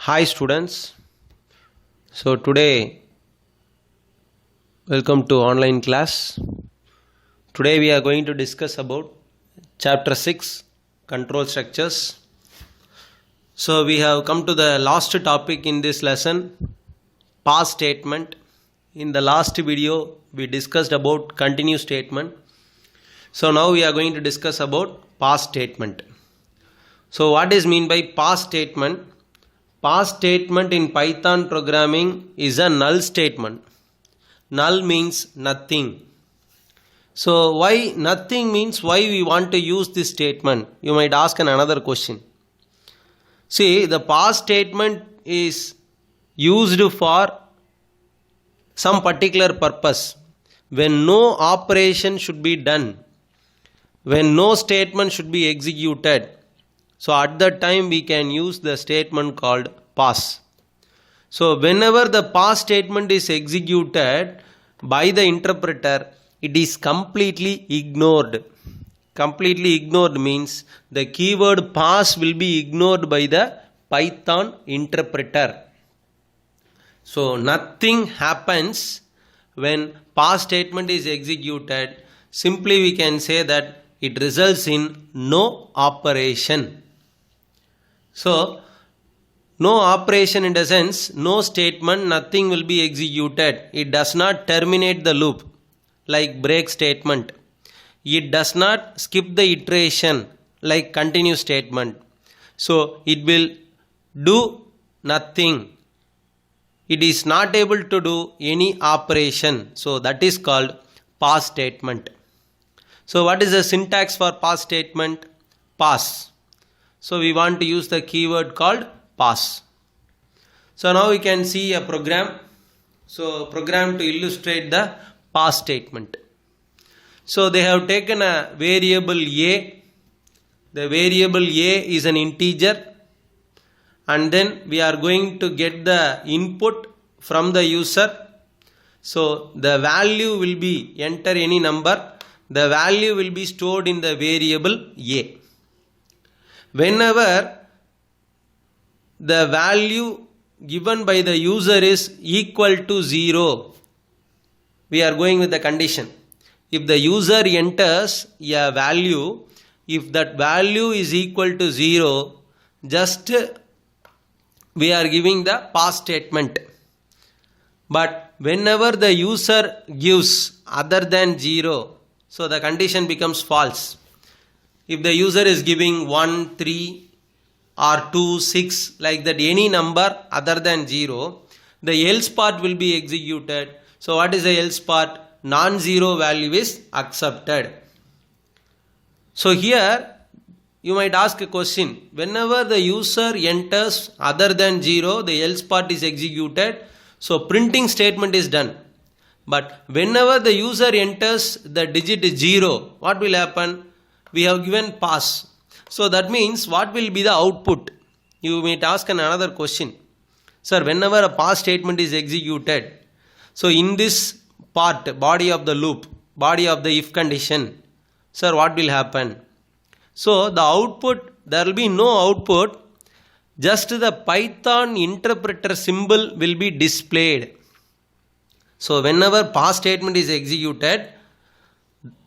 Hi students. So today welcome to online class. Today we are going to discuss about chapter 6 control structures. So we have come to the last topic in this lesson, past statement. In the last video we discussed about continuous statement. So now we are going to discuss about past statement. So what is mean by past statement? Past statement in Python programming is a null statement. Null means nothing. So why nothing means why we want to use this statement? You might ask another question. See, the past statement is used for some particular purpose. When no operation should be done, when no statement should be executed, so at that time we can use the statement called pass. So whenever the pass statement is executed by the interpreter, it is completely ignored. Completely ignored means the keyword pass will be ignored by the Python interpreter. So nothing happens when pass statement is executed. Simply we can say that it results in no operation. So, no operation in the sense, no statement, nothing will be executed. It does not terminate the loop like break statement. It does not skip the iteration like continue statement. So, it will do nothing. It is not able to do any operation. So, that is called pass statement. So, what is the syntax for pass statement? Pass. So we want to use the keyword called pass. So now we can see a program. So program to illustrate the pass statement. So they have taken a variable a. The variable a is an integer. And then we are going to get the input from the user. So the value will be enter any number. The value will be stored in the variable a. Whenever the value given by the user is equal to 0, we are going with the condition. If the user enters a value, if that value is equal to 0, just we are giving the pass statement. But whenever the user gives other than 0, so the condition becomes false. If the user is giving 1, 3 or 2, 6 like that, any number other than 0, the else part will be executed. So what is the else part? Non-zero value is accepted. So here you might ask a question. Whenever the user enters other than 0, the else part is executed. So printing statement is done. But whenever the user enters the digit 0, what will happen? We have given pass. So that means what will be the output? You might ask another question. Sir, whenever a pass statement is executed, so in this part, body of the loop, body of the if condition, sir, what will happen? So the output, there will be no output, just the Python interpreter symbol will be displayed. So whenever pass statement is executed,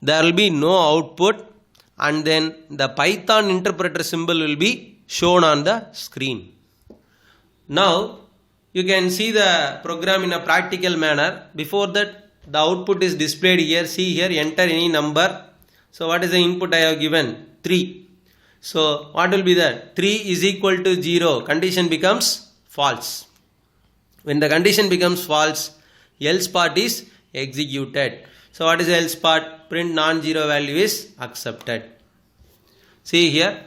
there will be no output. And then the Python interpreter symbol will be shown on the screen. Now you can see the program in a practical manner. Before that, the output is displayed here. See here, enter any number. So what is the input I have given? 3. So what will be that? 3 is equal to 0. Condition becomes false. When the condition becomes false, else part is executed. So what is the else part? Print non-zero value is accepted. See here.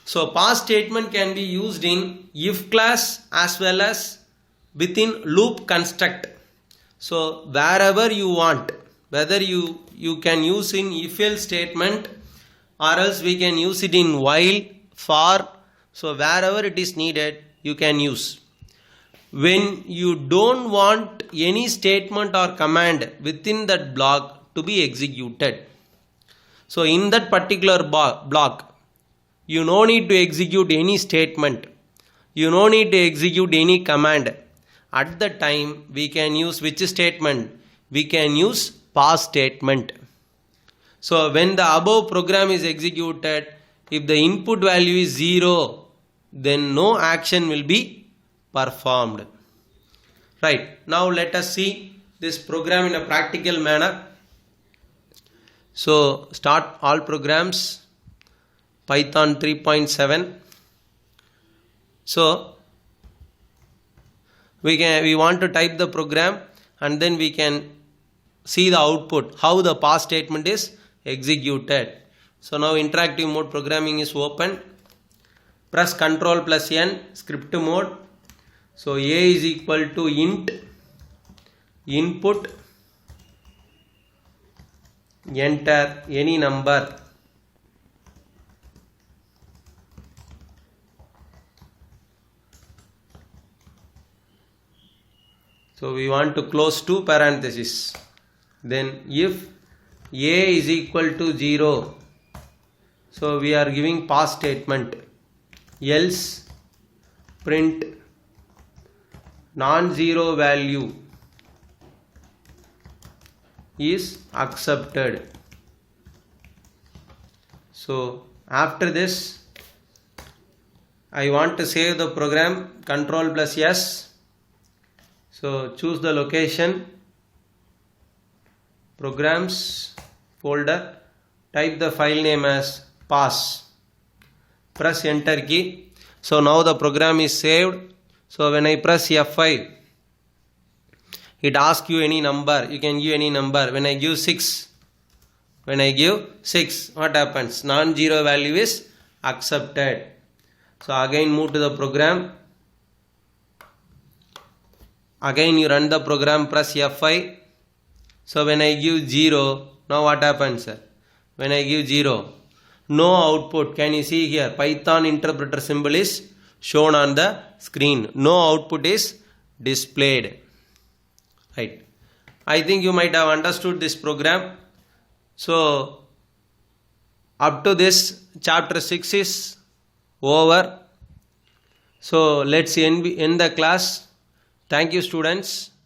So pass statement can be used in if class as well as within loop construct. So wherever you want, whether you can use in if else statement or else we can use it in while, for. So wherever it is needed, you can use. When you don't want any statement or command within that block to be executed, so in that particular block, you no need to execute any statement. You no need to execute any command. At the time, we can use which statement? We can use pass statement. So when the above program is executed, if the input value is 0, then no action will be performed. Right. Now let us see this program in a practical manner. So start all programs, Python 3.7. So we want to type the program and then we can see the output, how the pass statement is executed. So now interactive mode programming is open. Press Ctrl plus N, script mode. So A is equal to int input, enter any number. So we want to close two parentheses. Then if A is equal to 0, so we are giving pass statement. Else print non-zero value is accepted. So after this, I want to save the program, Ctrl plus S. So choose the location, programs folder, type the file name as pass, press enter key. So now the program is saved. So when I press F5, it asks you any number. You can give any number. When I give 6, what happens? Non-zero value is accepted. So again move to the program. Again you run the program, press F5. So when I give 0, now what happens? When I give 0, no output. Can you see here? Python interpreter symbol is shown on the screen. No output is displayed. Right. I think you might have understood this program. So up to this, chapter 6 is over. So let's end the class. Thank you, students.